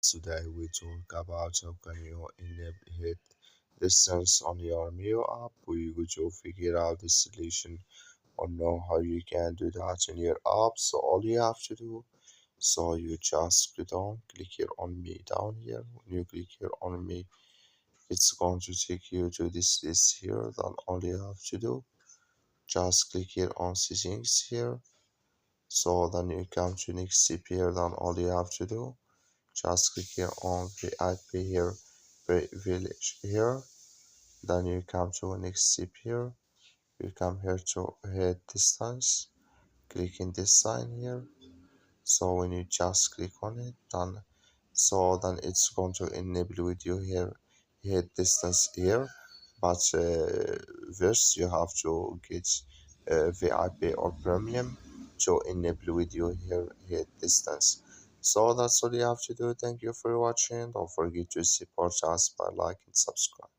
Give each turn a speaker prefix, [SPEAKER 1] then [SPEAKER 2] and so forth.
[SPEAKER 1] Today we talk about how can you enable hit distance on your Meyo app. We go to figure out the solution or know how you can do that in your app. So all you have to do, so you just click here on me down here. When you click here on me, it's going to take you to this list here. Then all you have to do, just click here on settings here. So then you come to next step here. Then all you have to do, just click here on VIP here, village here. Then you come to next step here. You come here to hit distance. Click in this sign here. So when you just click on it, then it's going to enable with you here hit distance here. But first you have to get VIP or premium to enable with you here hit distance. So that's all you have to do. Thank you for watching. Don't forget to support us by like and subscribe.